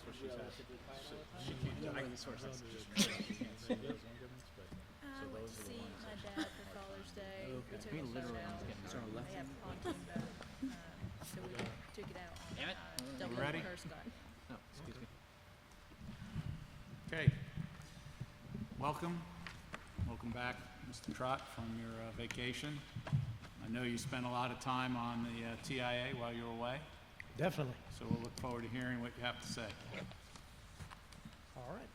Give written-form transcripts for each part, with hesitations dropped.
That's what she said. So I she can't, I can source that. I went to see my dad for Father's Day. We took a photo. They have a pontoon boat, so we took it out on Damn it. Double ready? Curse Gun. Oh, excuse me. Okay. Welcome back, Mr. Trott, from your vacation. I know you spent a lot of time on the TIA while you were away, Definitely. so we'll look forward to hearing what you have to say. All right.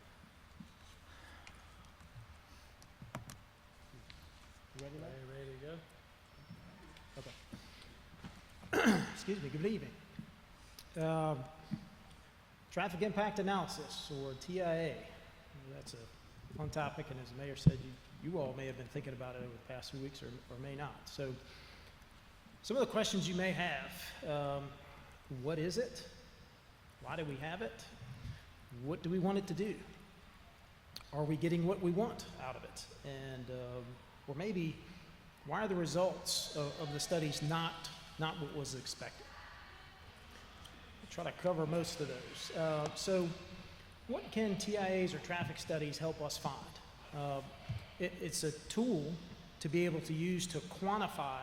You ready, Mike? Ready to go? Okay. Excuse me, good evening. Traffic impact analysis, or TIA. That's a fun topic, and as the mayor said, you all may have been thinking about it over the past few weeks or may not. So some of the questions you may have, what is it? Why do we have it? What do we want it to do? Are we getting what we want out of it? And, or maybe, why are the results of the studies not what was expected? I'll try to cover most of those. So what can TIAs or traffic studies help us find? It's a tool to be able to use to quantify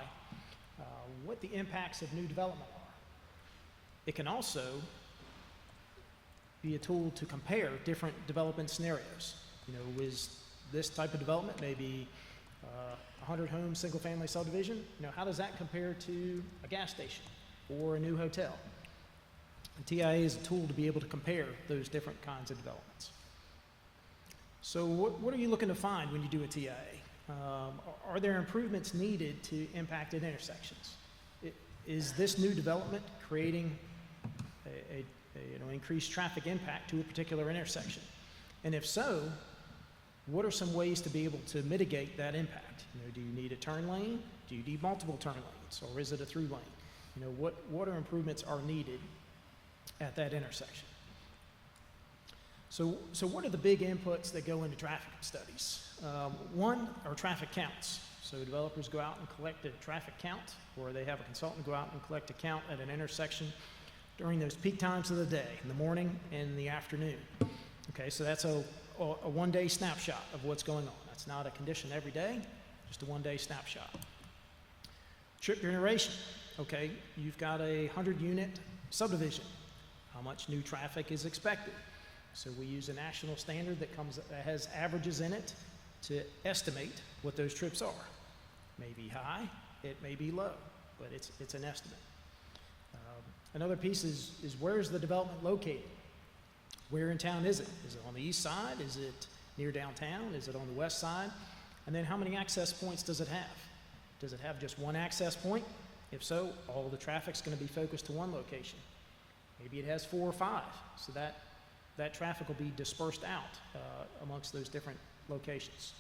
what the impacts of new development are. It can also be a tool to compare different development scenarios. You know, is this type of development maybe 100-home single-family subdivision? You know, how does that compare to a gas station or a new hotel? The TIA is a tool to be able to compare those different kinds of developments. So what are you looking to find when you do a TIA? Are there improvements needed to impacted intersections? Is this new development creating a increased traffic impact to a particular intersection? And if so, what are some ways to be able to mitigate that impact? You know, do you need a turn lane? Do you need multiple turn lanes? Or is it a through lane? You know, what are improvements are needed at that intersection? So what are the big inputs that go into traffic studies? One are traffic counts. So developers go out and collect a traffic count, or they have a consultant go out and collect a count at an intersection during those peak times of the day, in the morning and in the afternoon. Okay, so that's a one-day snapshot of what's going on. That's not a condition every day, just a one-day snapshot. Trip duration. Okay, you've got a 100-unit subdivision. How much new traffic is expected? So we use a national standard that has averages in it to estimate what those trips are. It may be high, it may be low, but it's an estimate. Another piece is where's the development located? Where in town is it? Is it on the east side? Is it near downtown? Is it on the west side? And then how many access points does it have? Does it have just one access point? If so, all the traffic's going to be focused to one location. Maybe it has 4 or 5, so that traffic will be dispersed out amongst those different locations.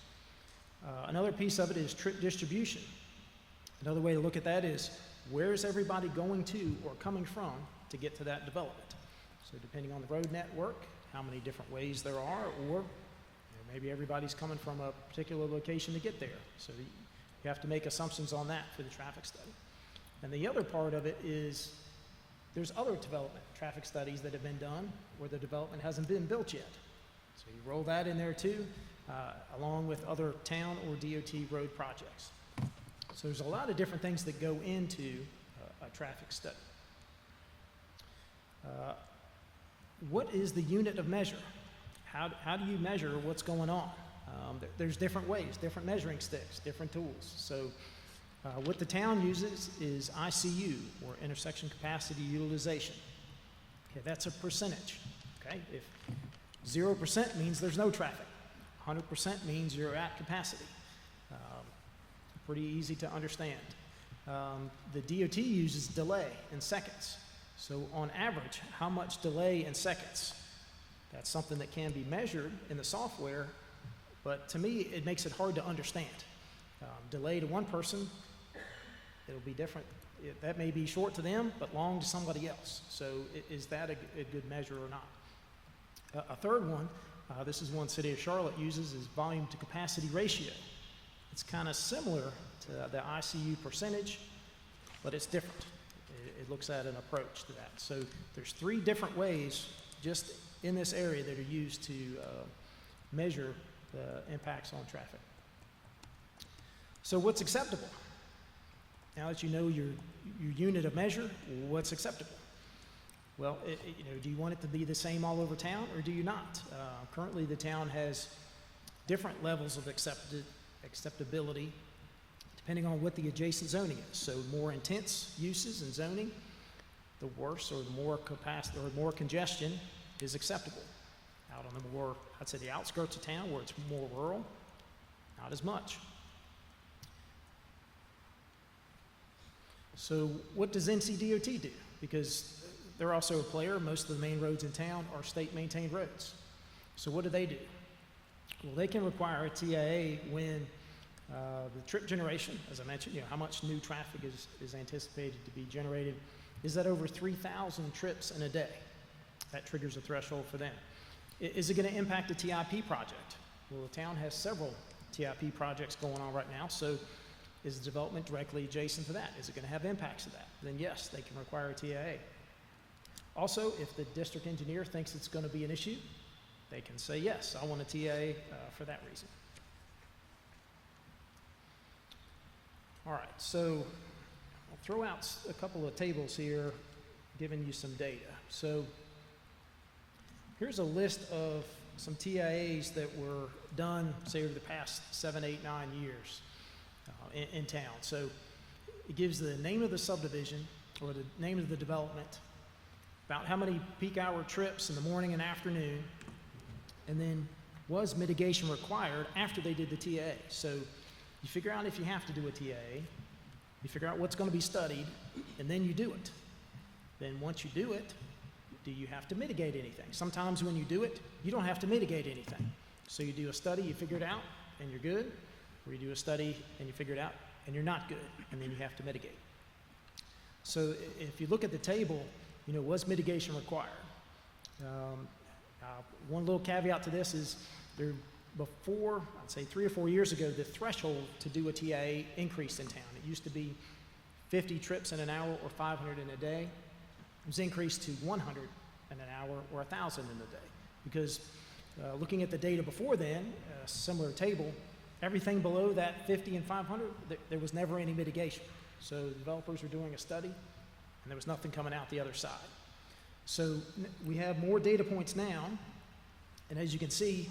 Another piece of it is trip distribution. Another way to look at that is where's everybody going to or coming from to get to that development? So depending on the road network, how many different ways there are, or maybe everybody's coming from a particular location to get there. So you have to make assumptions on that for the traffic study. And the other part of it is there's other development traffic studies that have been done where the development hasn't been built yet. So you roll that in there too, along with other town or DOT road projects. So there's a lot of different things that go into a traffic study. What is the unit of measure? How do you measure what's going on? There's different ways, different measuring sticks, different tools. So what the town uses is ICU, or intersection capacity utilization. Okay, that's a percentage. Okay, if 0% means there's no traffic, 100% means you're at capacity. Pretty easy to understand. The DOT uses delay in seconds. So on average, how much delay in seconds? That's something that can be measured in the software, but to me, it makes it hard to understand. Delay to one person, it'll be different. That may be short to them, but long to somebody else. So is that a good measure or not? A third one, this is one City of Charlotte uses, is volume to capacity ratio. It's kind of similar to the ICU percentage, but it's different. It looks at an approach to that. So there's 3 different ways, just in this area that are used to measure the impacts on traffic. So what's acceptable? Now that you know your unit of measure, what's acceptable? Well, do you want it to be the same all over town, or do you not? Currently, the town has different levels of acceptability depending on what the adjacent zoning is. So more intense uses and zoning, the worse or the more capacity or more congestion is acceptable. Out on the more, I'd say the outskirts of town where it's more rural, not as much. So what does NCDOT do? Because they're also a player. Most of the main roads in town are state-maintained roads. So what do? Well, they can require a TIA when the trip generation, as I mentioned, how much new traffic is anticipated to be generated, is that over 3,000 trips in a day. That triggers a threshold for them. Is it going to impact a TIP project? Well, the town has several TIP projects going on right now, so is the development directly adjacent to that? Is it going to have impacts to that? Then yes, they can require a TIA. Also, if the district engineer thinks it's going to be an issue, they can say, yes, I want a TIA for that reason. All right, so I'll throw out a couple of tables here giving you some data. So here's a list of some TIAs that were done, say, over the past 7, 8, 9 years in town. So it gives the name of the subdivision or the name of the development, about how many peak hour trips in the morning and afternoon, and then was mitigation required after they did the TIA. So you figure out if you have to do a TIA, you figure out what's going to be studied, and then you do it. Then once you do it, do you have to mitigate anything? Sometimes when you do it, you don't have to mitigate anything. So you do a study, you figure it out, and you're good, or you do a study and you figure it out, and you're not good, and then you have to mitigate. So if you look at the table, was mitigation required? One little caveat to this is before, I'd say 3 or 4 years ago, the threshold to do a TIA increased in town. It used to be 50 trips in an hour or 500 in a day. It was increased to 100 in an hour or 1,000 in a day. Because looking at the data before then, a similar table, everything below that 50 and 500, there was never any mitigation. So the developers were doing a study, and there was nothing coming out the other side. So we have more data points now, and as you can see,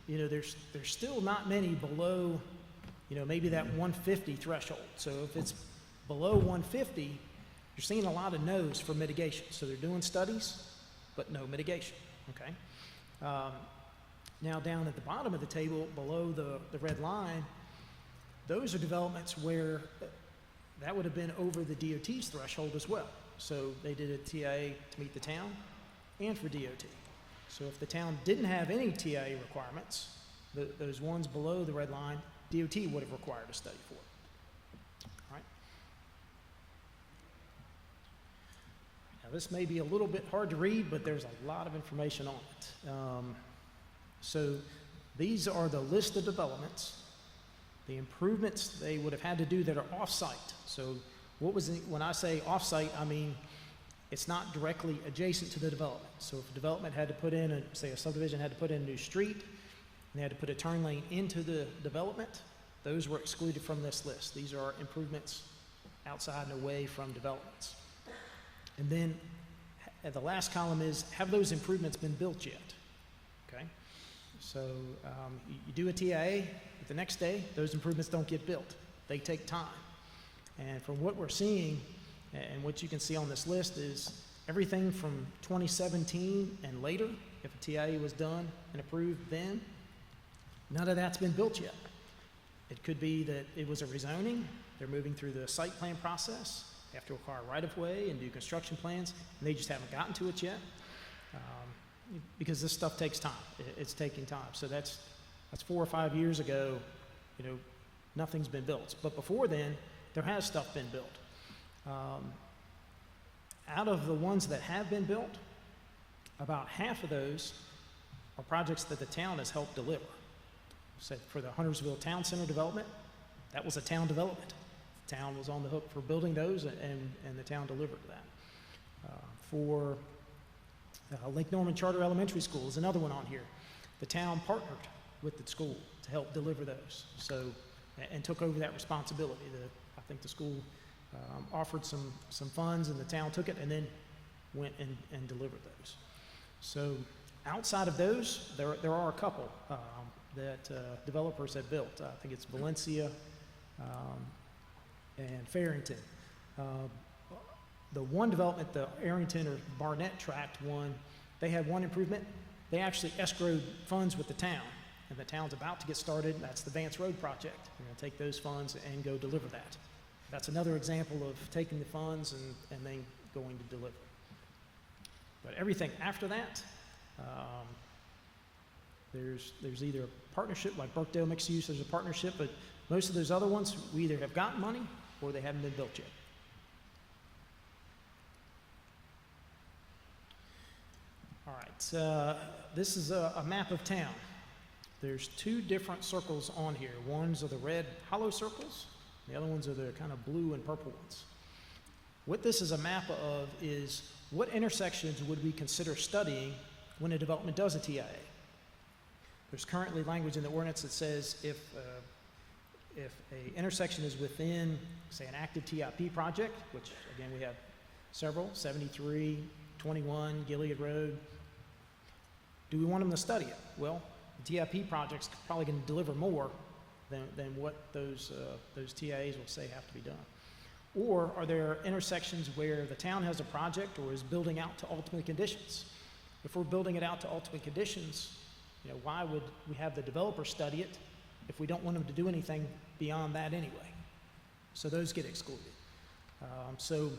there's still not many below, maybe that 150 threshold. So if it's below 150, you're seeing a lot of no's for mitigation. So they're doing studies, but no mitigation, okay? Now down at the bottom of the table, below the red line, those are developments where that would have been over the DOT's threshold as well. So they did a TIA to meet the town and for DOT. So if the town didn't have any TIA requirements, those ones below the red line, DOT would have required a study for it. All right. Now this may be a little bit hard to read, but there's a lot of information on it. So these are the list of developments, the improvements they would have had to do that are off-site. So when I say off-site, I mean it's not directly adjacent to the development. So if a development had to put in, say a subdivision had to put in a new street, and they had to put a turn lane into the development, those were excluded from this list. These are improvements outside and away from developments. And then the last column is, have those improvements been built yet? Okay? So you do a TIA, but the next day, those improvements don't get built. They take time. And from what we're seeing, and what you can see on this list is everything from 2017 and later, if a TIA was done and approved then, none of that's been built yet. It could be that it was a rezoning, they're moving through the site plan process, they have to acquire right-of-way and do construction plans, and they just haven't gotten to it yet, because this stuff takes time. It's taking time. So that's 4 or 5 years ago, nothing's been built. But before then, there has stuff been built. Out of the ones that have been built, about half of those are projects that the town has helped deliver. So for the Huntersville Town Center development, that was a town development. The town was on the hook for building those, and the town delivered that. For Lake Norman Charter Elementary School is another one on here. The town partnered with the school to help deliver those, and took over that responsibility. I think the school offered some funds, and the town took it and then went and delivered those. So outside of those, there are a couple that developers have built. I think it's Valencia and Farrington. The one development, the Arrington or Barnett Tract one, they had one improvement. They actually escrowed funds with the town, and the town's about to get started. That's the Vance Road project. We're going to take those funds and go deliver that. That's another example of taking the funds and then going to deliver. But everything after that, there's either a partnership, like Burkdale Mixed Use, there's a partnership, but most of those other ones, we either have gotten money or they haven't been built yet. All right, this is a map of town. There's two different circles on here. Ones are the red hollow circles, the other ones are the kind of blue and purple ones. What this is a map of is what intersections would we consider studying when a development does a TIA. There's currently language in the ordinance that says if an intersection is within, say, an active TIP project, which again we have several, 73, 21, Gilead Road, do we want them to study it? Well, the TIP project's probably going to deliver more than what those TIAs will say have to be done. Or are there intersections where the town has a project or is building out to ultimate conditions? If we're building it out to ultimate conditions, why would we have the developer study it if we don't want them to do anything beyond that anyway? So those get excluded. So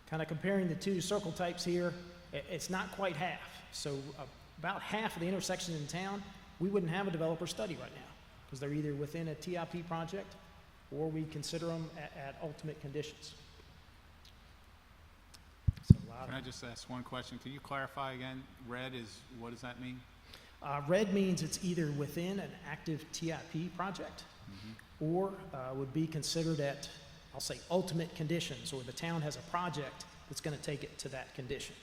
kind of comparing the two circle types here, it's not quite half. So about half of the intersections in town, we wouldn't have a developer study right now because they're either within a TIP project or we consider them at ultimate conditions. So Can I just ask one question? Can you clarify again? Red is, what does that mean? Red means it's either within an active TIP project or would be considered at, I'll say, ultimate conditions, or the town has a project that's going to take it to that condition.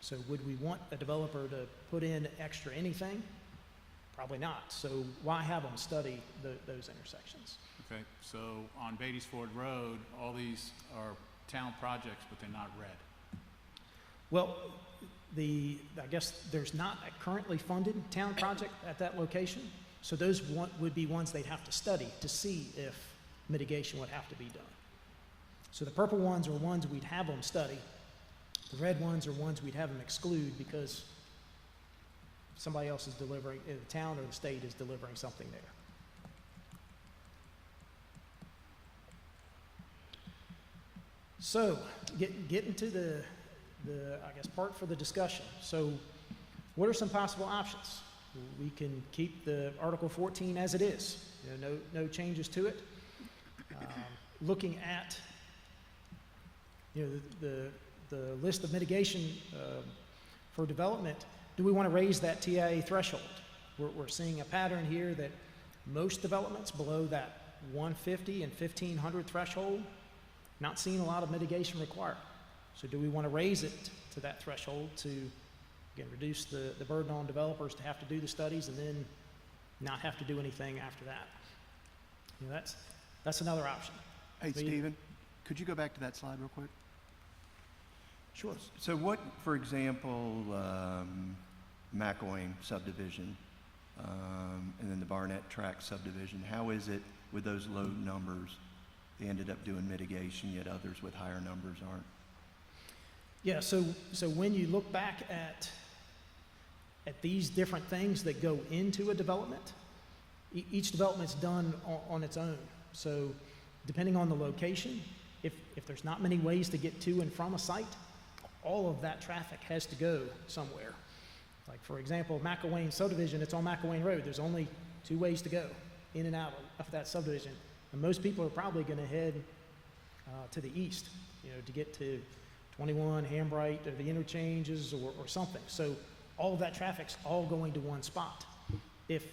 So would we want a developer to put in extra anything? Probably not. So why have them study those intersections? Okay, so on Beatties Ford Road, all these are town projects, but they're not red. Well, I guess there's not a currently funded town project at that location, so those would be ones they'd have to study to see if mitigation would have to be done. So the purple ones are ones we'd have them study. The red ones are ones we'd have them exclude because somebody else is delivering, the town or the state is delivering something there. So, getting to the I guess, part for the discussion. So, what are some possible options? We can keep the Article 14 as it is. No changes to it. Looking at, the list of mitigation for development, do we want to raise that TIA threshold? We're seeing a pattern here that most developments below that 150 and 1500 threshold, not seeing a lot of mitigation required. So do we want to raise it to that threshold to, again, reduce the burden on developers to have to do the studies and then not have to do anything after that? That's another option. Hey, Stephen, could you go back to that slide real quick? Sure. So what, for example, McElwain subdivision, and then the Barnett Tract subdivision, how is it with those low numbers? They ended up doing mitigation, yet others with higher numbers aren't. Yeah, so when you look back at these different things that go into a development, each development's done on its own. So depending on the location, if there's not many ways to get to and from a site, all of that traffic has to go somewhere. Like, for example, McElwain subdivision, it's on McElwain Road. There's only 2 ways to go in and out of that subdivision. And most people are probably going to head to the east, to get to 21, Hambright, or the interchanges, or something. So all of that traffic's all going to one spot. If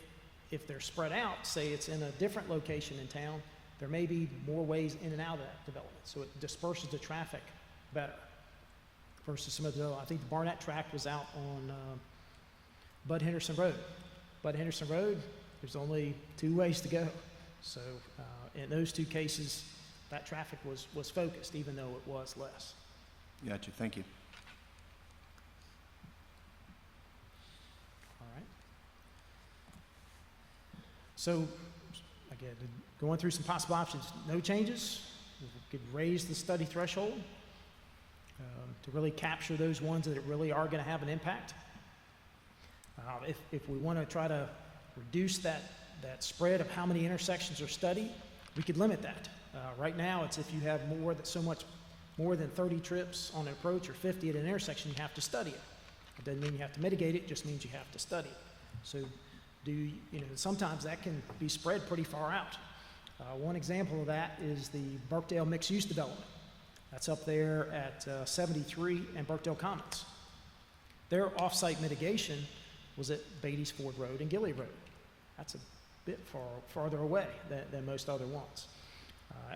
they're spread out, say it's in a different location in town, there may be more ways in and out of that development. So it disperses the traffic better. versus some of the, I think the Barnett tract was out on Bud Henderson Road. Bud Henderson Road, there's only 2 ways to go. So in those 2 cases, that traffic was focused, even though it was less. Gotcha, thank you. All right. So, again, going through some possible options, no changes. We could raise the study threshold to really capture those ones that really are going to have an impact. If we want to try to reduce that spread of how many intersections are studied, we could limit that. Right now, it's if you have more than 30 trips on an approach or 50 at an intersection, you have to study it. It doesn't mean you have to mitigate it, just means you have to study it. So sometimes that can be spread pretty far out. One example of that is the Burkdale mixed-use development. That's up there at 73 and Burkdale Commons. Their off-site mitigation was at Beatty's Ford Road and Gilly Road. That's a bit farther away than most other ones.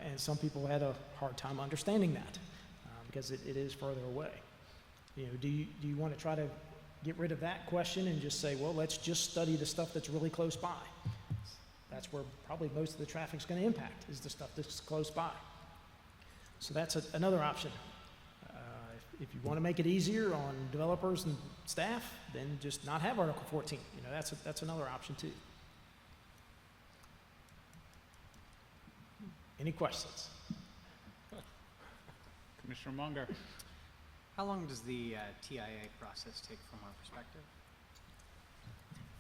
And some people had a hard time understanding that because it is further away. Do you want to try to get rid of that question and just say, well, let's just study the stuff that's really close by? That's where probably most of the traffic's going to impact, is the stuff that's close by. So that's another option. If you want to make it easier on developers and staff, then just not have Article 14. That's another option too. Any questions? Commissioner Munger. How long does the TIA process take from our perspective?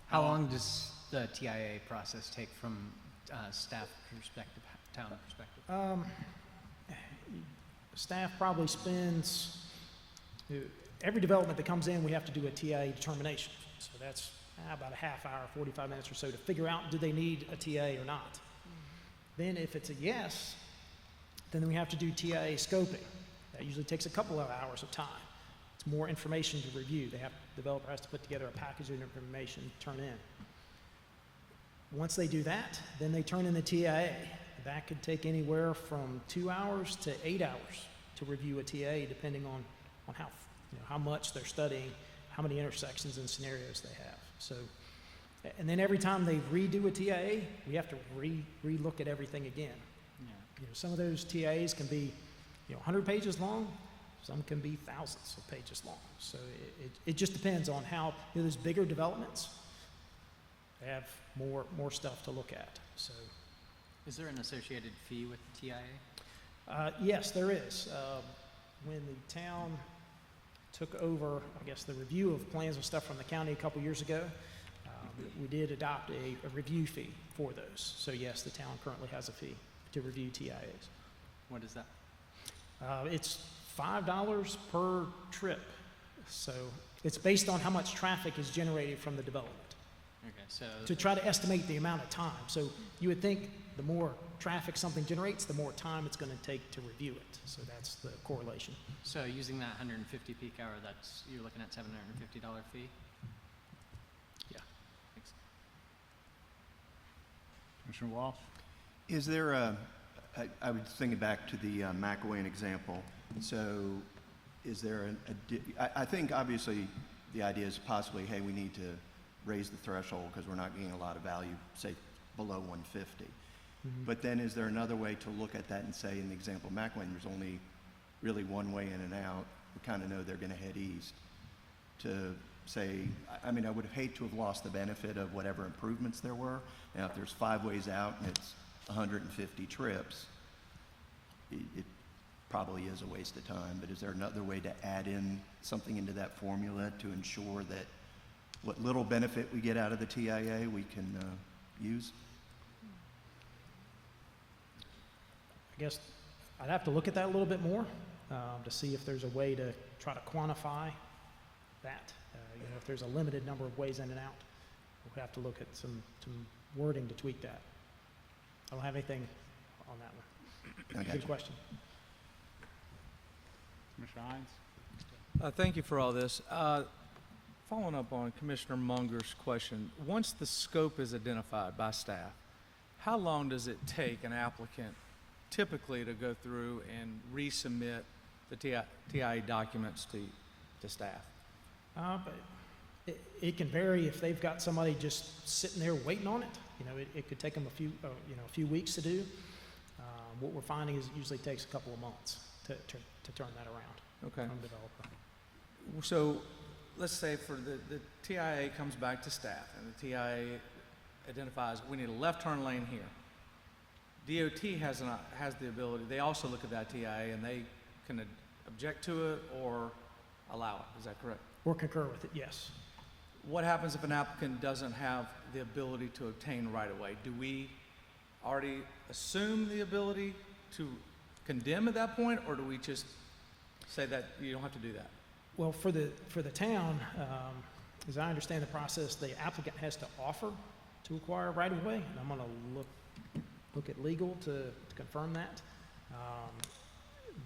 How long does the TIA process take from staff perspective, town perspective? Staff probably spends, every development that comes in, we have to do a TIA determination. So that's about a half hour, 45 minutes or so to figure out, do they need a TIA or not? Then if it's a yes, then we have to do TIA scoping. That usually takes a couple of hours of time. It's more information to review. The developer has to put together a package of information to turn in. Once they do that, then they turn in the TIA. That could take anywhere from 2 hours to 8 hours to review a TIA, depending on how much they're studying, how many intersections and scenarios they have. So, and then every time they redo a TIA, we have to re-look at everything again. Yeah. Some of those TIAs can be 100 pages long. Some can be thousands of pages long. So it just depends on how those bigger developments have more stuff to look at. So, Is there an associated fee with TIA? yes, there is. When the town took over, I guess, the review of plans and stuff from the county a couple years ago, we did adopt a review fee for those. So yes, the town currently has a fee to review TIAs. What is that? It's $5 per trip. So it's based on how much traffic is generated from the development Okay, so to try to estimate the amount of time. So you would think the more traffic something generates, the more time it's going to take to review it. So that's the correlation. so using that 150 peak hour, you're looking at $750 fee. Yeah. Thanks. Commissioner Walsh. Is there I was thinking back to the McElwain example. So is there I think obviously the idea is possibly, hey, we need to raise the threshold because we're not getting a lot of value, say, below 150. Mm-hmm. But then is there another way to look at that and say, in the example of McElwain, there's only really one way in and out. We kind of know they're going to head east. To say, I mean, I would hate to have lost the benefit of whatever improvements there were. Now, if there's 5 ways out and it's 150 trips, it probably is a waste of time. But is there another way to add in something into that formula to ensure that what little benefit we get out of the TIA we can use? I guess I'd have to look at that a little bit more to see if there's a way to try to quantify that. If there's a limited number of ways in and out, we'll have to look at some wording to tweak that. I don't have anything on that one. I got Good you. question. Commissioner Hines. Thank you for all this. Following up on Commissioner Munger's question, once the scope is identified by staff, how long does it take an applicant typically to go through and resubmit the TIA documents to to staff? But it can vary if they've got somebody just sitting there waiting on it. You know, it could take them a few weeks to do. What we're finding is it usually takes a couple of months to turn that around Okay. from developer. So let's say for the TIA comes back to staff and the TIA identifies, we need a left turn lane here. DOT has the ability, they also look at that TIA and they can object to it or allow it. Is that correct? Or concur with it, yes. What happens if an applicant doesn't have the ability to obtain right-of-way? Do we already assume the ability to condemn at that point, or do we just say that you don't have to do that? Well, for the town, as I understand the process, the applicant has to offer to acquire right-of-way, and I'm gonna look at legal to confirm that.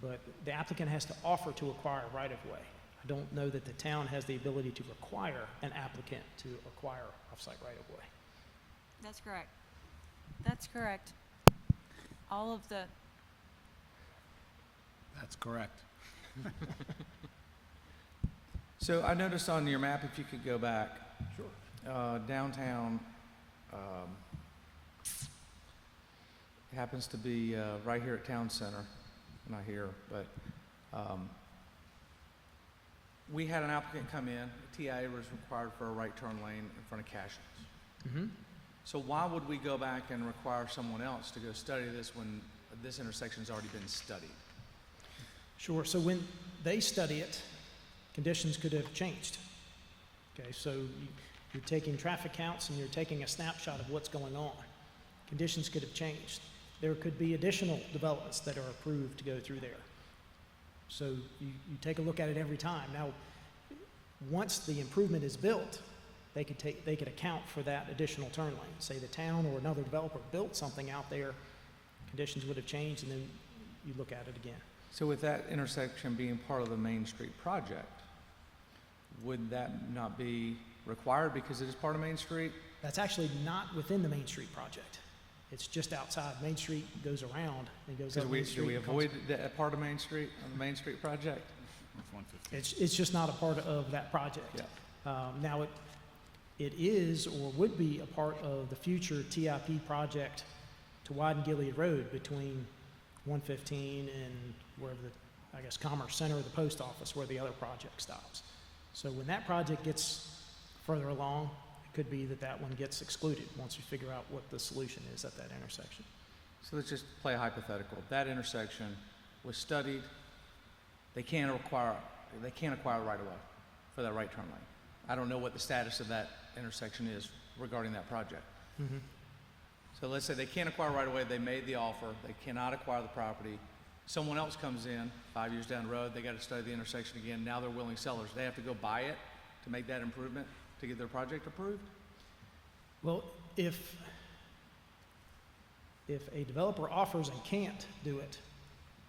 But the applicant has to offer to acquire right-of-way. I don't know that the town has the ability to require an applicant to acquire off-site right-of-way. That's correct. That's correct. All of the, That's correct. So I noticed on your map, if you could go back, Sure. downtown happens to be right here at Town Center, not here, but we had an applicant come in, TIA was required for a right turn lane in front of Cashins. Mm-hmm. So why would we go back and require someone else to go study this when this intersection's already been studied? Sure, so when they study it, conditions could have changed. Okay, so you're taking traffic counts and you're taking a snapshot of what's going on. Conditions could have changed. There could be additional developments that are approved to go through there. So you take a look at it every time. Now, once the improvement is built, they could account for that additional turn lane. Say the town or another developer built something out there, conditions would have changed, and then you look at it again. So with that intersection being part of the Main Street project, would that not be required because it is part of Main Street? That's actually not within the Main Street project. It's just outside. Main Street goes around and goes up Main Street. Do we and comes- avoid that part of Main Street, on the Main Street project? That's 150. It's just not a part of that project. Yeah. Now, it is or would be a part of the future TIP project to widen Gilead Road between 115 and wherever Commerce Center or the post office, where the other project stops. So when that project gets further along, it could be that one gets excluded once we figure out what the solution is at that intersection. So let's just play a hypothetical. That intersection was studied. They can't acquire right away for that right turn lane. I don't know what the status of that intersection is regarding that project. Mm-hmm. So let's say they can't acquire right away. They made the offer. They cannot acquire the property. Someone else comes in 5 years down the road. They got to study the intersection again. Now they're willing sellers. They have to go buy it to make that improvement to get their project approved? Well, if a developer offers and can't do it,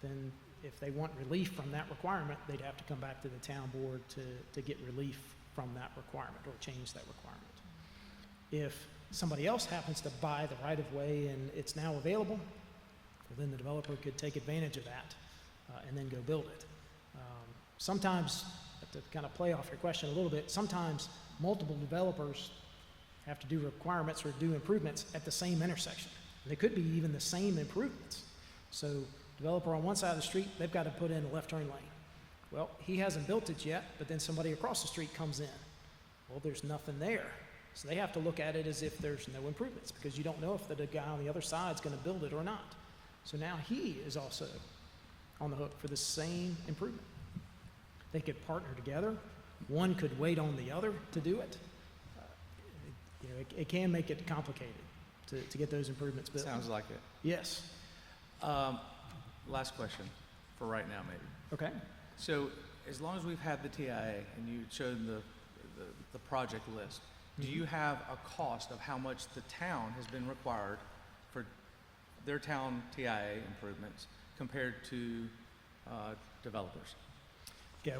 then if they want relief from that requirement, they'd have to come back to the town board to get relief from that requirement or change that requirement. If somebody else happens to buy the right-of-way and it's now available, well, then the developer could take advantage of that and then go build it. Sometimes, to kind of play off your question a little bit, sometimes multiple developers have to do requirements or do improvements at the same intersection. And they could be even the same improvements. So developer on one side of the street, they've got to put in a left turn lane. Well, he hasn't built it yet, but then somebody across the street comes in. Well, there's nothing there. So they have to look at it as if there's no improvements, because you don't know if the guy on the other side is going to build it or not. So now he is also on the hook for the same improvement. They could partner together. One could wait on the other to do it. It can make it complicated to get those improvements built. Sounds like it. Yes. Last question for right now, maybe. Okay. So as long as we've had the TIA and you showed the project list, do you have a cost of how much the town has been required for their town TIA improvements compared to developers? Yeah,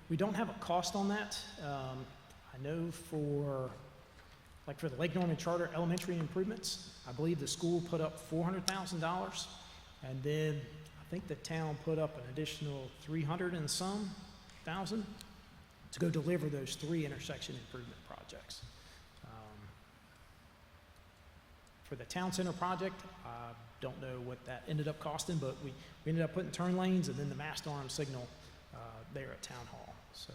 we don't have a cost on that. I know for the Lake Norman Charter elementary improvements, I believe the school put up $400,000, and then I think the town put up an additional 300 and some thousand. to go deliver those 3 intersection improvement projects. For the town center project, I don't know what that ended up costing, but we ended up putting turn lanes and then the mast arm signal there at Town Hall. So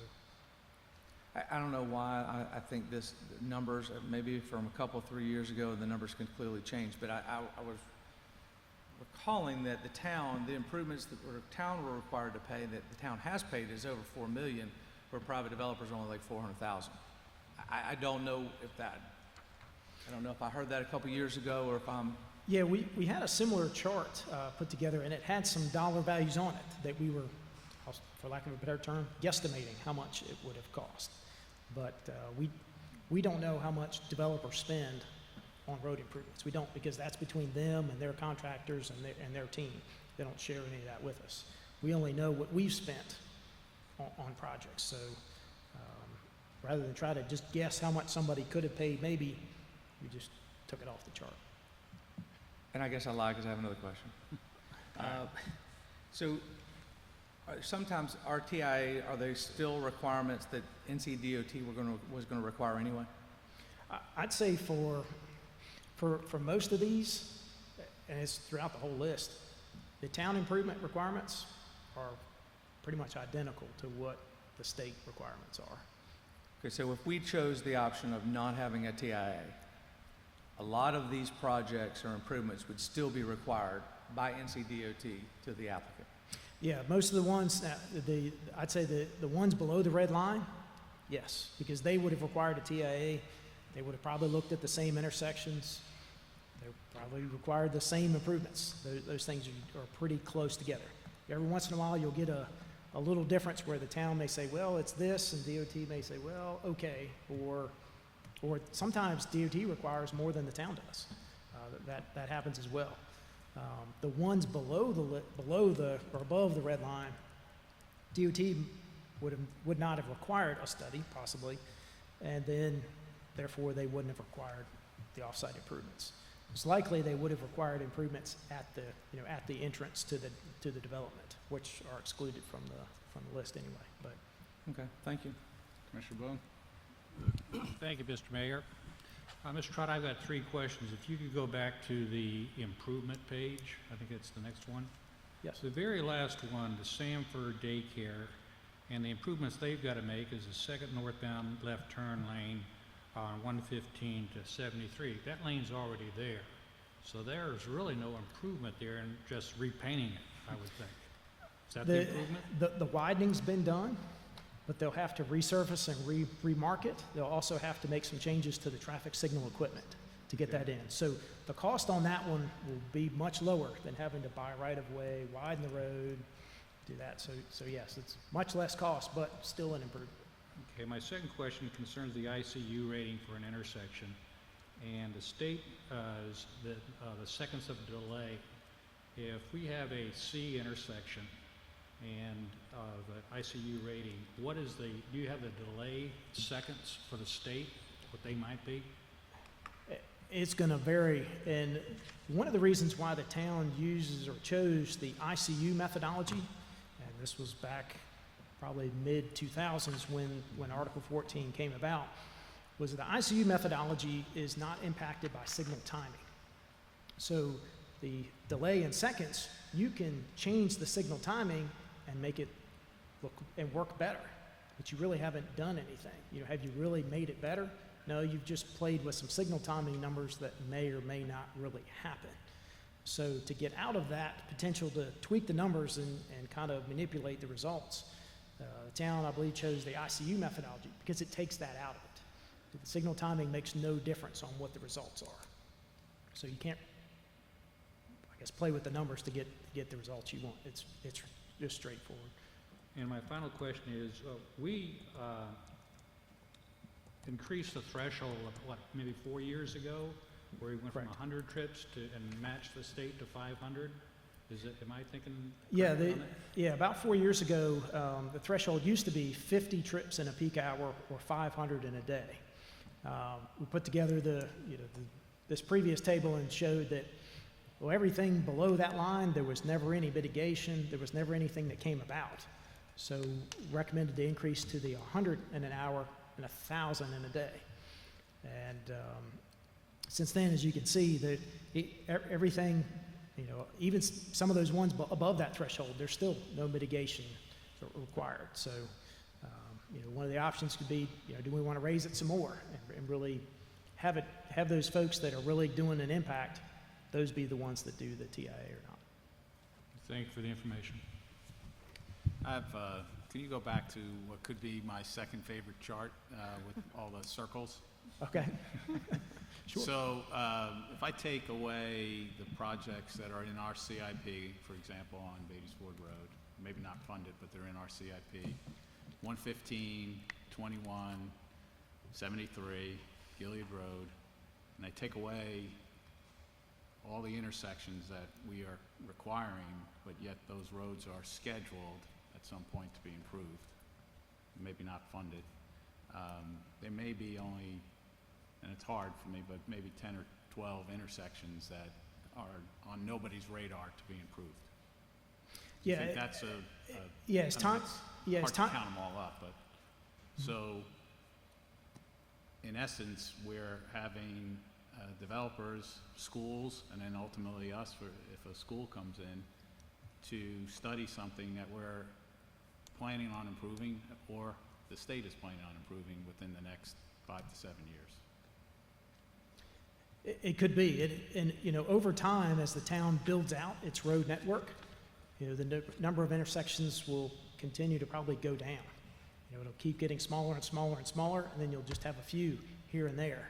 I don't know why I think this numbers, maybe from a couple, 3 years ago, the numbers can clearly change, but I was recalling that the improvements that the town were required to pay, that the town has paid is over $4 million, where private developers are only like $400,000. I don't know if I heard that a couple years ago or if I'm, yeah, we had a similar chart put together, and it had some dollar values on it that we were, for lack of a better term, guesstimating how much it would have cost. But we don't know how much developers spend on road improvements. We don't, because that's between them and their contractors and their team. They don't share any of that with us. We only know what we've spent on projects. So rather than try to just guess how much somebody could have paid, maybe we just took it off the chart. and I guess I lied because I have another question. So sometimes RTIA, are they still requirements that NCDOT was going to require anyway? I'd say for most of these, and it's throughout the whole list, the town improvement requirements are pretty much identical to what the state requirements are. Okay, so if we chose the option of not having a TIA, a lot of these projects or improvements would still be required by NCDOT to the applicant. Yeah, most of the ones, I'd say the ones below the red line, yes, because they would have required a TIA. They would have probably looked at the same intersections. They probably required the same improvements. Those things are pretty close together. Every once in a while, you'll get a little difference where the town may say, well, it's this, and DOT may say, well, okay, or sometimes DOT requires more than the town does. That happens as well. The ones above the red line, DOT would not have required a study, possibly, and then therefore they wouldn't have required the offsite improvements. It's likely they would have required improvements at the entrance to the development, which are excluded from the list anyway. But Okay, thank you. Commissioner Boone? Thank you, Mr. Mayor. Mr. Trott, I've got 3 questions. If you could go back to the improvement page, I think it's the next one. yes, The very last one, the Sanford Daycare, and the improvements they've got to make is the second northbound left turn lane on 115 to 73. That lane's already there. So there's really no improvement there and just repainting it, I would think. Is that the improvement? the widening's been done, but they'll have to resurface and remark it. They'll also have to make some changes to the traffic signal equipment to get that in. So the cost on that one will be much lower than having to buy right-of-way, widen the road, do that. So yes, it's much less cost, but still an improvement. Okay, my second question concerns the ICU rating for an intersection. And the state is that the seconds of delay, if we have a C intersection and the ICU rating, do you have the delay seconds for the state, what they might be? It's going to vary, and one of the reasons why the town uses or chose the ICU methodology, and this was back probably mid-2000s when Article 14 came about, was the ICU methodology is not impacted by signal timing. So the delay in seconds, you can change the signal timing and make it look and work better, but you really haven't done anything. Have you really made it better? No, you've just played with some signal timing numbers that may or may not really happen. So to get out of that potential to tweak the numbers and kind of manipulate the results, the town, I believe, chose the ICU methodology because it takes that out of it. The signal timing makes no difference on what the results are. So you can't, I guess, play with the numbers to get the results you want. It's just straightforward. And my final question is, we increased the threshold of, maybe 4 years ago, where we went from Correct. 100 trips and matched the state to 500? Am I thinking Yeah, correctly on that? about 4 years ago, the threshold used to be 50 trips in a peak hour or 500 in a day. We put together this previous table and showed that, well, everything below that line, there was never any mitigation, there was never anything that came about. So recommended to increase to the 100 in an hour and 1,000 in a day. And since then, as you can see, that everything, you know, even some of those ones above that threshold, there's still no mitigation required. So, you know, one of the options could be, you know, do we want to raise it some more and really have those folks that are really doing an impact, those be the ones that do the TIA or not. Thank you for the information. I have, can you go back to what could be my second favorite chart with all the circles? Okay. Sure. So if I take away the projects that are in our CIP, for example, on Beatties Ford Road, maybe not funded, but they're in our CIP, 115, 21, 73, Gilead Road, and I take away all the intersections that we are requiring, but yet those roads are scheduled at some point to be improved, maybe not funded. There may be only, and it's hard for me, but maybe 10 or 12 intersections that are on nobody's radar to be improved. Yeah. I think that's Yeah, it's time. Yeah, hard it's to time. count them all up, but, so, in essence, we're having developers, schools, and then ultimately us, for if a school comes in, to study something that we're planning on improving, or the state is planning on improving within the next 5 to 7 years. It could be. And, you know, over time, as the town builds out its road network, you know, the number of intersections will continue to probably go down. You know, it'll keep getting smaller and smaller and smaller, and then you'll just have a few here and there.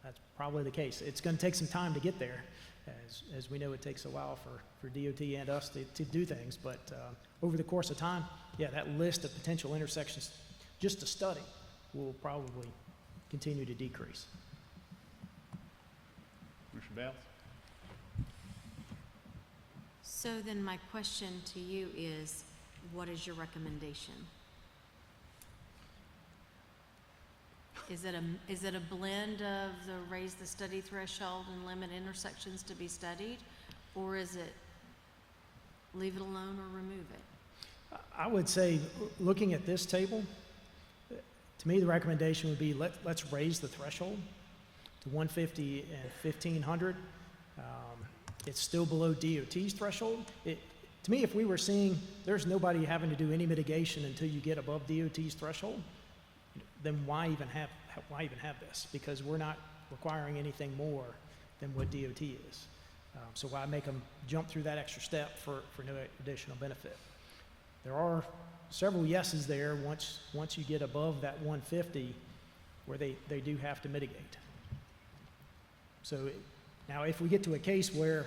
That's probably the case. It's going to take some time to get there, as we know it takes a while for DOT and us to do things. But over the course of time, yeah, that list of potential intersections just to study will probably continue to decrease. Commissioner Bales? So then my question to you is, what is your recommendation? Is it a blend of the raise the study threshold and limit intersections to be studied? Or is it leave it alone or remove it? I would say, looking at this table, to me, the recommendation would be let's raise the threshold to 150 and 1,500. It's still below DOT's threshold. To me, if we were seeing there's nobody having to do any mitigation until you get above DOT's threshold, then why even have this? Because we're not requiring anything more than what DOT is. So why make them jump through that extra step for no additional benefit? There are several yeses there once you get above that 150 where they do have to mitigate. So now if we get to a case where,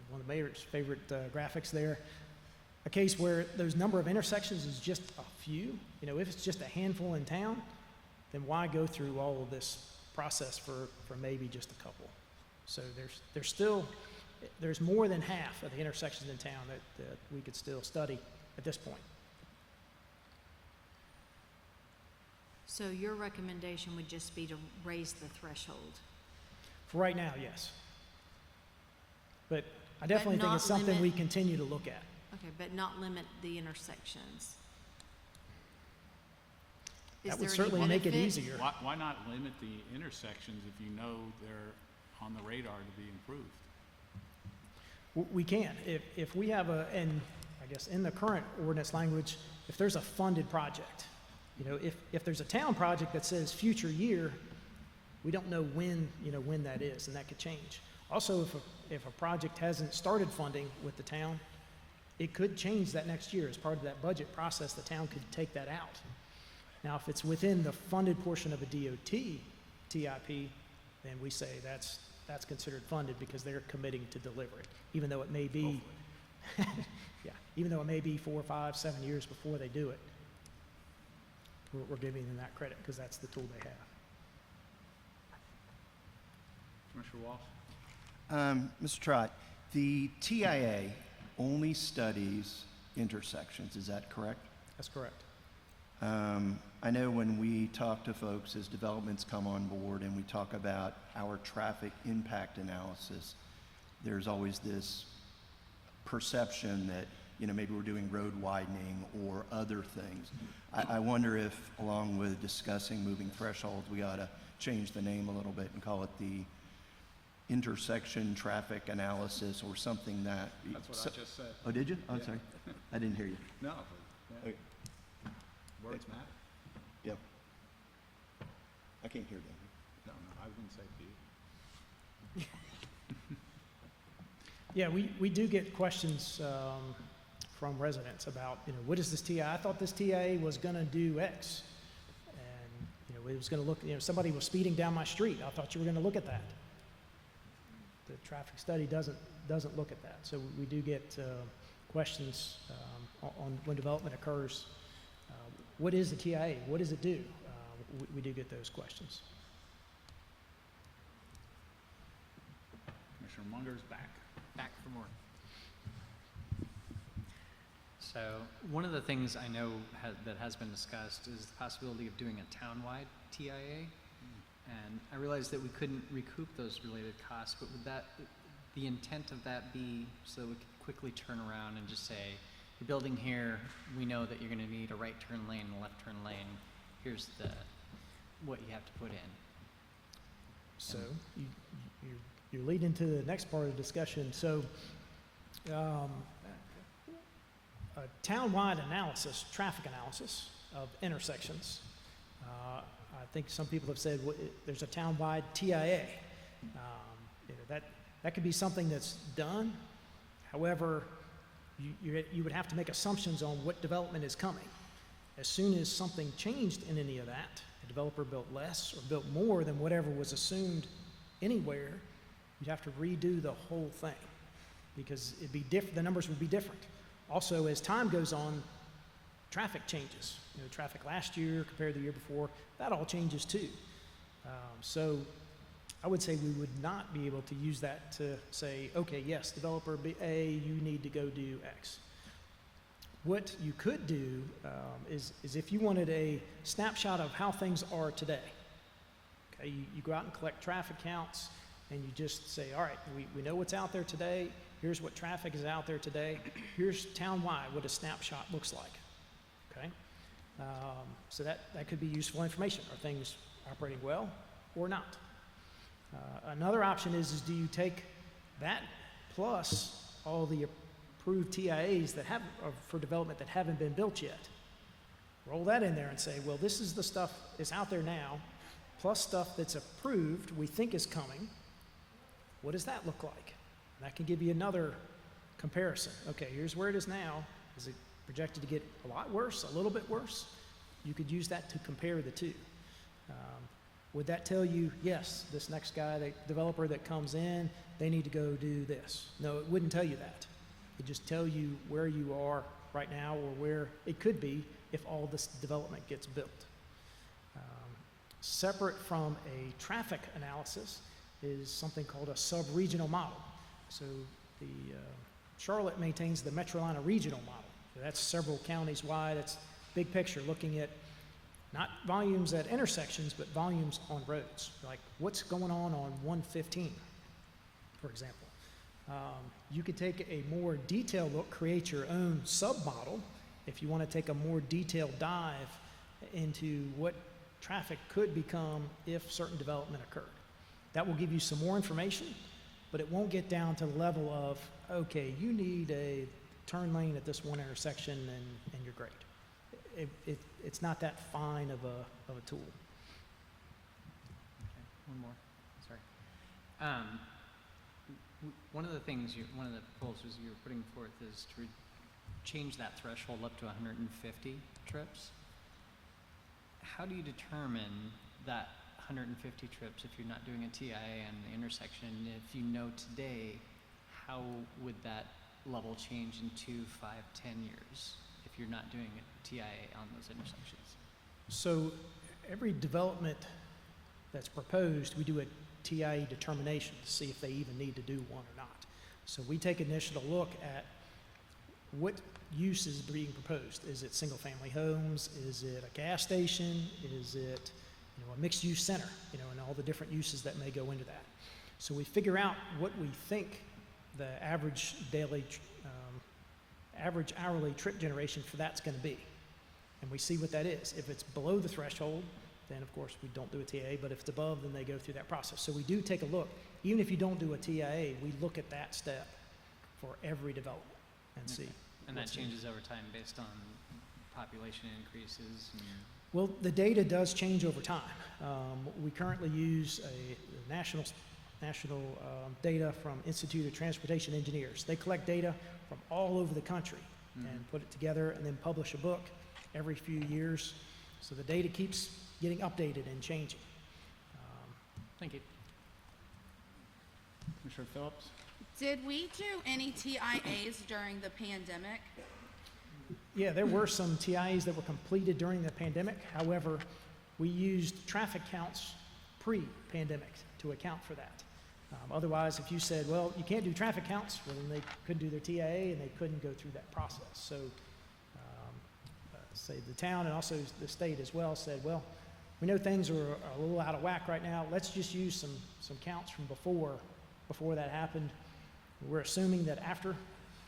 one of the mayor's favorite graphics there, a case where those number of intersections is just a few, you know, if it's just a handful in town, then why go through all of this process for maybe just a couple? So there's more than half of the intersections in town that we could still study at this point. So your recommendation would just be to raise the threshold? For right now, yes. But I definitely think not it's something limit- we continue to look at. Okay, but not limit the intersections? Is That would there any certainly make it benefit? easier. Why not limit the intersections if you know they're on the radar to be improved? We can. If we have and I guess in the current ordinance language, if there's a funded project, you know, if there's a town project that says future year, we don't know when that is, and that could change. Also, if a project hasn't started funding with the town, it could change that next year. As part of that budget process, the town could take that out. Now, if it's within the funded portion of a DOT TIP, then we say that's considered funded because they're committing to deliver it, even though it may be, even though it may be 4, 5, 7 years before they do it. We're giving them that credit because that's the tool they have. Commissioner Walsh? Mr. Trott, the TIA only studies intersections, is that correct? That's correct. I know when we talk to folks as developments come on board and we talk about our traffic impact analysis, there's always this perception that you know, maybe we're doing road widening or other things. I wonder if, along with discussing moving thresholds, we ought to change the name a little bit and call it the intersection traffic analysis or something that. That's what I just said. Oh, did you? Oh, Yeah. sorry. I didn't hear you. No, but, yeah. Okay. Words matter. Yep. I can't hear them. No, I wouldn't say to you. Yeah, we do get questions from residents about, you know, what is this TIA? I thought this TIA was going to do X. And, you know, it was going to look, you know, somebody was speeding down my street. I thought you were going to look at that. The traffic study doesn't look at that. So we do get questions on when development occurs. What is the TIA? What does it do? We do get those questions. Commissioner Munger's back. Back for more. So one of the things I know that has been discussed is the possibility of doing a townwide TIA. And I realized that we couldn't recoup those related costs, but would the intent of that be so we could quickly turn around and just say, you're building here, we know that you're going to need a right turn lane and a left turn lane. Here's what you have to put in. So you're leading to the next part of the discussion. So a town-wide analysis, traffic analysis of intersections. I think some people have said there's a town-wide TIA. You know, that could be something that's done. However, you would have to make assumptions on what development is coming. As soon as something changed in any of that, a developer built less or built more than whatever was assumed anywhere, you'd have to redo the whole thing because it'd be the numbers would be different. Also, as time goes on, traffic changes. You know, traffic last year compared to the year before, that all changes too. So I would say we would not be able to use that to say, okay, yes, developer A, you need to go do X. What you could do is if you wanted a snapshot of how things are today, okay, you go out and collect traffic counts and you just say, all right, we know what's out there today, here's what traffic is out there today, here's townwide what a snapshot looks like, okay? So that could be useful information. Are things operating well or not? Another option is do you take that plus all the approved TIAs that for development that haven't been built yet? Roll that in there and say, well, this is the stuff that's out there now, plus stuff that's approved we think is coming. What does that look like? And that can give you another comparison. Okay, here's where it is now. Is it projected to get a lot worse, a little bit worse? You could use that to compare the two. Would that tell you, yes, this next guy, the developer that comes in, they need to go do this? No, it wouldn't tell you that. It'd just tell you where you are right now or where it could be if all this development gets built. Separate from a traffic analysis is something called a sub-regional model. So the Charlotte maintains the Metrolina regional model. So that's several counties wide. It's big picture looking at not volumes at intersections, but volumes on roads, like what's going on 115, for example. You could take a more detailed look, create your own sub-model if you want to take a more detailed dive into what traffic could become if certain development occurred. That will give you some more information, but it won't get down to the level of, okay, you need a turn lane at this one intersection and you're great. It's not that fine of a tool. Okay, one more. Sorry. One of the things, one of the proposals you're putting forth is to change that threshold up to 150 trips. How do you determine that 150 trips if you're not doing a TIA on the intersection? If you know today, how would that level change in 2, 5, 10 years if you're not doing a TIA on those intersections? So every development that's proposed, we do a TIA determination to see if they even need to do one or not. So we take an initial look at what use is being proposed. Is it single-family homes? Is it a gas station? Is it a mixed-use center? And all the different uses that may go into that. So we figure out what we think the average daily average hourly trip generation for that's going to be. And we see what that is. If it's below the threshold, then of course we don't do a TIA, but if it's above, then they go through that process. So we do take a look. Even if you don't do a TIA, we look at that step for every development and see. And that what's in. changes over time based on population increases and... Well, the data does change over time. We currently use a national data from Institute of Transportation Engineers. They collect data from all over the country and put it together and then publish a book every few years. So the data keeps getting updated and changing. Thank you. Commissioner Phillips? Did we do any TIAs during the pandemic? Yeah, there were some TIAs that were completed during the pandemic. However, we used traffic counts pre-pandemic to account for that. Otherwise, if you said, well, you can't do traffic counts, well, then they couldn't do their TIA and they couldn't go through that process. So, say the town and also the state as well said, well, we know things are a little out of whack right now. Let's just use some counts from before that happened. We're assuming that after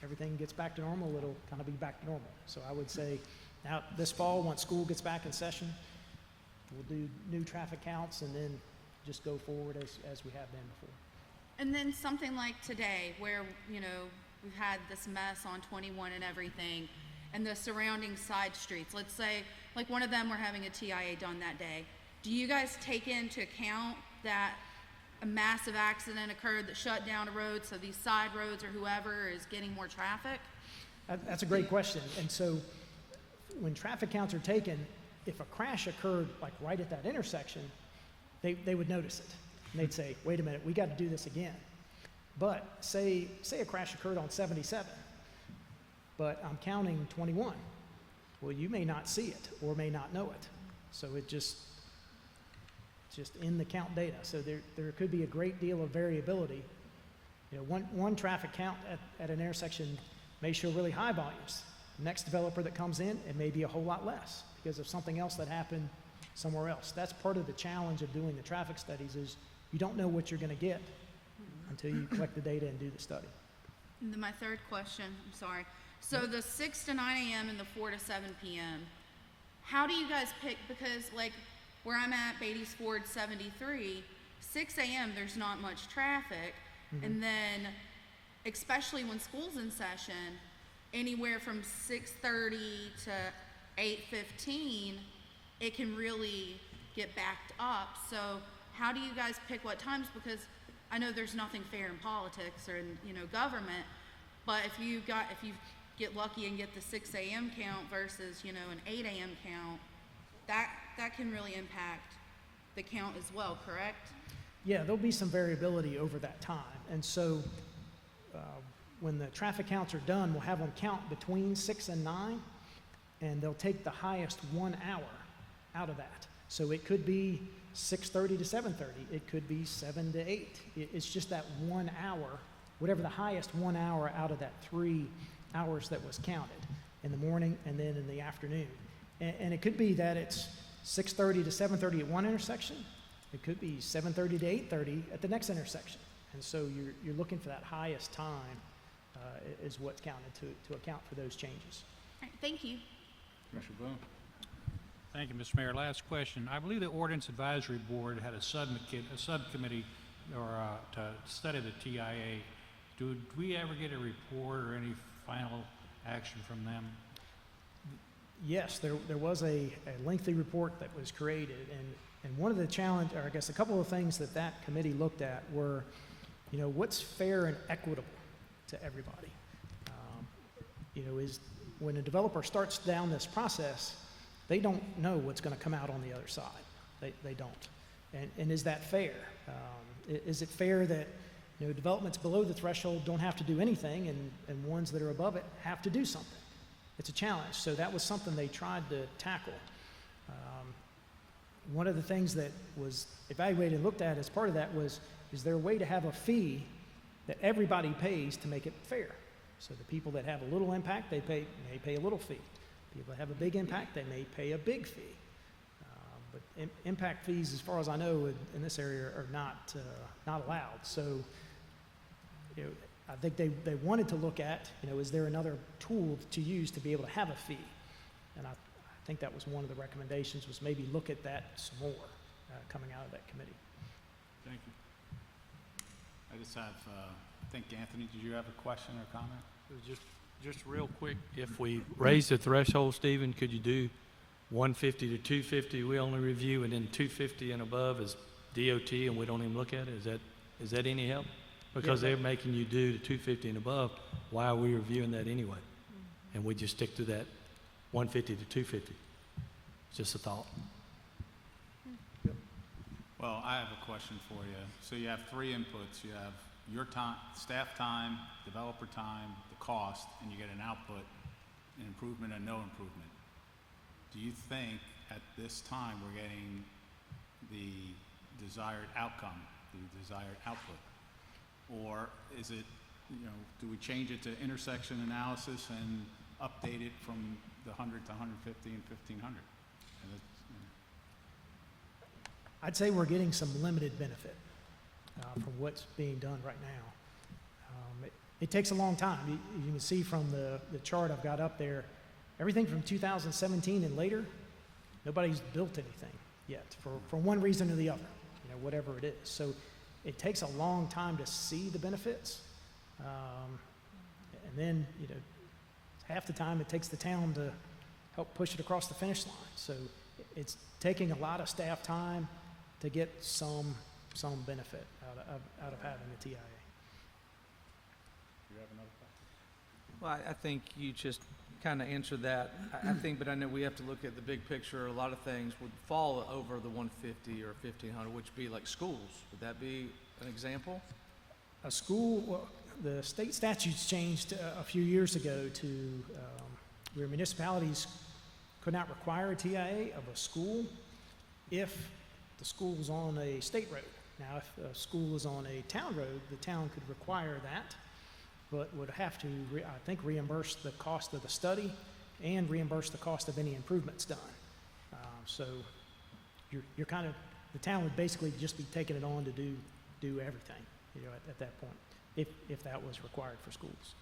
everything gets back to normal, it'll kind of be back to normal. So I would say now this fall, once school gets back in session, we'll do new traffic counts and then just go forward as we have been before. And then something like today where, you know, we've had this mess on 21 and everything and the surrounding side streets. Let's say like one of them we're having a TIA done that day. Do you guys take into account that a massive accident occurred that shut down a road so these side roads or whoever is getting more traffic? That's a great question. And so when traffic counts are taken, if a crash occurred like right at that intersection, they would notice it. And they'd say, wait a minute, we got to do this again. But say a crash occurred on 77, but I'm counting 21. Well, you may not see it or may not know it. So it just in the count data. So there could be a great deal of variability. You know, one traffic count at an intersection may show really high volumes. The next developer that comes in, it may be a whole lot less because of something else that happened somewhere else. That's part of the challenge of doing the traffic studies is you don't know what you're going to get until you collect the data and do the study. And then my third question, I'm sorry. So the 6 to 9 a.m. and the 4 to 7 p.m., how do you guys pick? Because like where I'm at, Beatty's Ford 73, 6 a.m. there's not much traffic. And then especially when school's in session, anywhere from 6:30 to 8:15, it can really get backed up. So how do you guys pick what times? Because I know there's nothing fair in politics or in, you know, government, but if you get lucky and get the 6 a.m. count versus, you know, an 8 a.m. count, that can really impact the count as well, correct? Yeah, there'll be some variability over that time. And so when the traffic counts are done, we'll have them count between 6 and 9, and they'll take the highest 1 hour out of that. So it could be 6:30 to 7:30. It could be 7 to 8. It's just that 1 hour, whatever the highest 1 hour out of that 3 hours that was counted in the morning and then in the afternoon. And it could be that it's 6:30 to 7:30 at one intersection. It could be 7:30 to 8:30 at the next intersection. And so you're looking for that highest time is what's counted to account for those changes. All right, thank you. Commissioner Boone? Thank you, Mr. Mayor. Last question. I believe the Ordinance Advisory Board had a subcommittee to study the TIA. Did we ever get a report or any final action from them? Yes, there was a lengthy report that was created, and one of the challenge, or I guess a couple of things that committee looked at were, you know, what's fair and equitable to everybody. You know, is when a developer starts down this process, they don't know what's going to come out on the other side. They don't. And is that fair? Is it fair that, you know, developments below the threshold don't have to do anything and ones that are above it have to do something? It's a challenge. So that was something they tried to tackle. One of the things that was evaluated and looked at as part of that was, is there a way to have a fee that everybody pays to make it fair? So the people that have a little impact, may pay a little fee. People that have a big impact, they may pay a big fee. But impact fees, as far as I know, in this area are not allowed. So, you know, I think they wanted to look at, is there another tool to use to be able to have a fee? And I think that was one of the recommendations, was maybe look at that some more, coming out of that committee. Thank you. I just have, I think, Anthony, did you have a question or comment? Just real quick, if we raise the threshold, Stephen, could you do 150 to 250 we only review, and then 250 and above is DOT and we don't even look at it? Is that any help? Because they're making you do the 250 and above, why are we reviewing that anyway? And we just stick to that 150 to 250. Just a thought. Well, I have a question for you. So you have three inputs. You have your time, staff time, developer time, the cost, and you get an output, an improvement and no improvement. Do you think at this time we're getting the desired outcome, the desired output? Or is it, do we change it to intersection analysis and update it from the 100 to 150 and 1500? I'd say we're getting some limited benefit from what's being done right now. It takes a long time. You can see from the chart I've got up there, everything from 2017 and later, nobody's built anything yet for one reason or the other, whatever it is. So it takes a long time to see the benefits. And then, half the time it takes the town to help push it across the finish line. So it's taking a lot of staff time to get some benefit out of having the TIA. Do you have another question? Well, I think you just kind of answered that. I think, but I know we have to look at the big picture. A lot of things would fall over the 150 or 1500, which would be like schools. Would that be an example? A school, well, the state statutes changed a few years ago to where municipalities could not require a TIA of a school if the school was on a state road. Now, if a school is on a town road, the town could require that, but would have to, I think, reimburse the cost of the study and reimburse the cost of any improvements done. So you're kind of, the town would basically just be taking it on to do everything, at that point, if that was required for schools.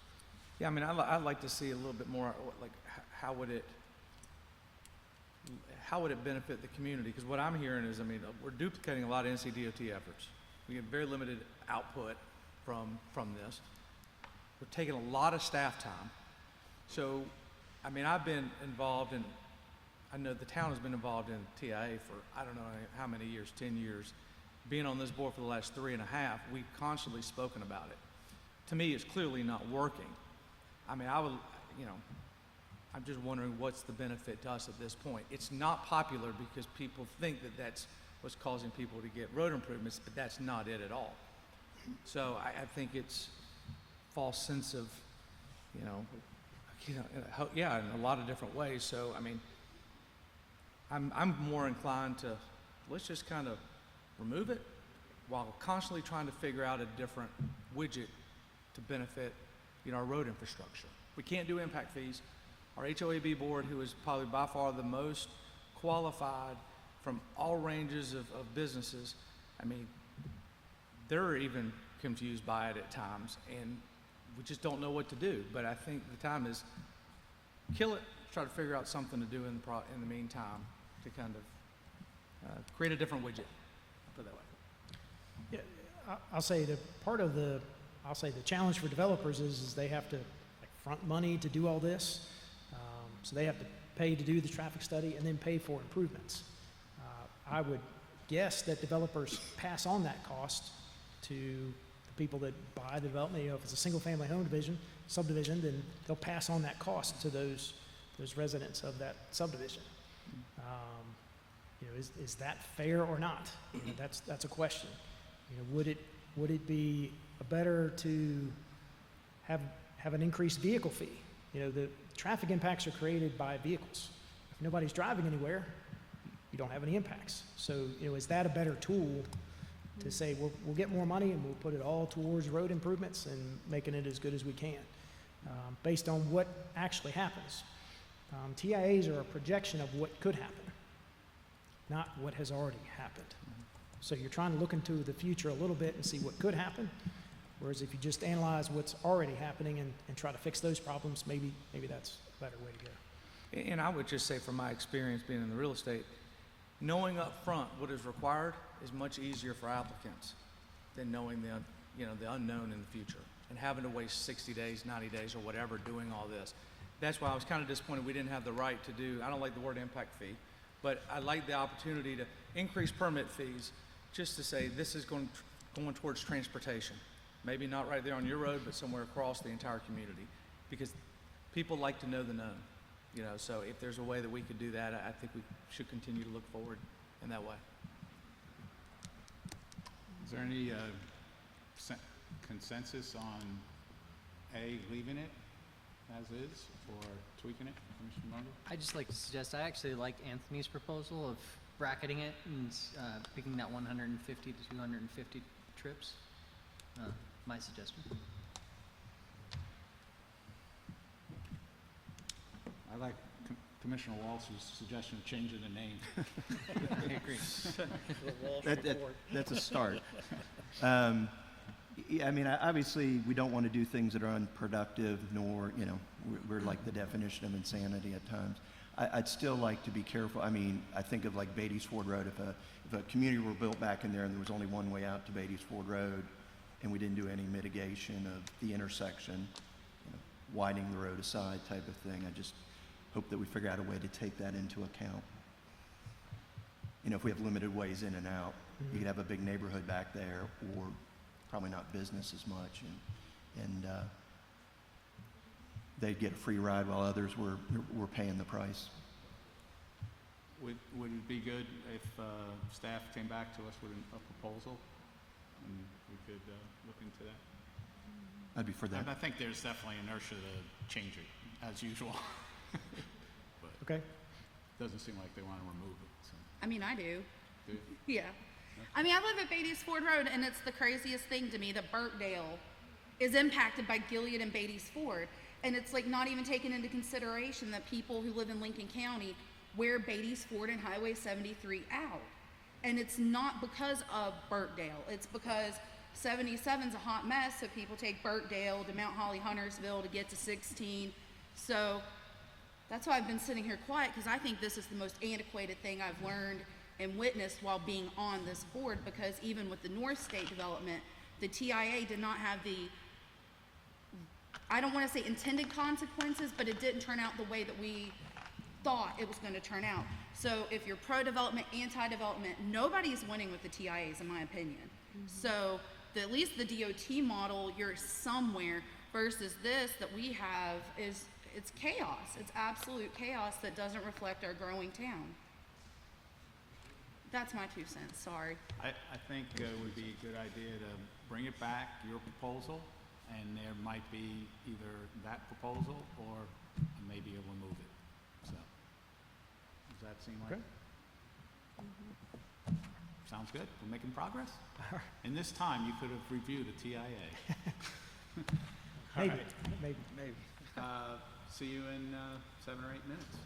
Yeah, I mean, I'd like to see a little bit more, like, how would it benefit the community? Because what I'm hearing is, we're duplicating a lot of NCDOT efforts. We get very limited output from this. We're taking a lot of staff time. So, I've been involved in, I know the town has been involved in TIA for, I don't know how many years, 10 years. Being on this board for the last 3.5, we've constantly spoken about it. To me, it's clearly not working. I'm just wondering what's the benefit to us at this point. It's not popular because people think that that's what's causing people to get road improvements, but that's not it at all. So I think it's false sense of, in a lot of different ways. So, I'm more inclined to, let's just kind of remove it while constantly trying to figure out a different widget to benefit, our road infrastructure. We can't do impact fees. Our HOAB board, who is probably by far the most qualified from all ranges of businesses, they're even confused by it at times, and we just don't know what to do. But I think the time is kill it, try to figure out something to do in the meantime to kind of create a different widget, put it that way. Yeah, I'll say the challenge for developers is they have to front money to do all this. So they have to pay to do the traffic study and then pay for improvements. I would guess that developers pass on that cost to the people that buy the development. If it's a single-family home subdivision, then they'll pass on that cost to those residents of that subdivision. Is that fair or not? That's a question. Would it be better to have an increased vehicle fee? The traffic impacts are created by vehicles. If nobody's driving anywhere, you don't have any impacts. So, is that a better tool to say, we'll get more money and we'll put it all towards road improvements and making it as good as we can, based on what actually happens. TIAs are a projection of what could happen, not what has already happened. So you're trying to look into the future a little bit and see what could happen, Whereas if you just analyze what's already happening and try to fix those problems, maybe that's a better way to go. And I would just say from my experience being in the real estate, knowing up front what is required is much easier for applicants than knowing the unknown in the future and having to waste 60 days, 90 days, or whatever doing all this. That's why I was kind of disappointed we didn't have the right to do, I don't like the word impact fee, but I like the opportunity to increase permit fees just to say this is going towards transportation. Maybe not right there on your road, but somewhere across the entire community, because people like to know the known. So if there's a way that we could do that, I think we should continue to look forward in that way. Is there any consensus on A, leaving it as is, or tweaking it, Commissioner Munger? I'd just like to suggest, I actually like Anthony's proposal of bracketing it and picking that 150 to 250 trips. My suggestion. I like Commissioner Walsh's suggestion of changing the name. I agree. That's a start. Yeah, I mean, obviously, we don't want to do things that are unproductive, nor, we're like the definition of insanity at times. I'd still like to be careful. I mean, I think of like Beatty's Ford Road. If a community were built back in there and there was only one way out to Beatty's Ford Road, and we didn't do any mitigation of the intersection, widening the road aside type of thing, I just hope that we figure out a way to take that into account. If we have limited ways in and out, you could have a big neighborhood back there, or probably not business as much, and they'd get a free ride while others were paying the price. Would it be good if staff came back to us with a proposal, and we could look into that? I'd be for that. I think there's definitely inertia to change it, as usual. But Okay? it doesn't seem like they want to remove it, so. I mean, I do. Do you? Yeah. I mean, I live at Beatty's Ford Road, and it's the craziest thing to me that Burtdale is impacted by Gilead and Beatty's Ford. And it's like not even taken into consideration that people who live in Lincoln County wear Beatty's Ford and Highway 73 out. And it's not because of Burtdale. It's because 77's a hot mess, so people take Burtdale to Mount Holly Huntersville to get to 16. So that's why I've been sitting here quiet, because I think this is the most antiquated thing I've learned and witnessed while being on this board, because even with the North State development, the TIA did not have the, I don't want to say intended consequences, but it didn't turn out the way that we thought it was going to turn out. So if you're pro-development, anti-development, nobody's winning with the TIAs, in my opinion. So at least the DOT model, you're somewhere, versus this that we have it's chaos. It's absolute chaos that doesn't reflect our growing town. That's my 2 cents, sorry. I think it would be a good idea to bring it back, your proposal, and there might be either that proposal or maybe you'll remove it. So, does that seem like? Okay. Sounds good. We're making progress. In this time, you could have reviewed the TIA. Maybe, right. maybe. See you in 7 or 8 minutes.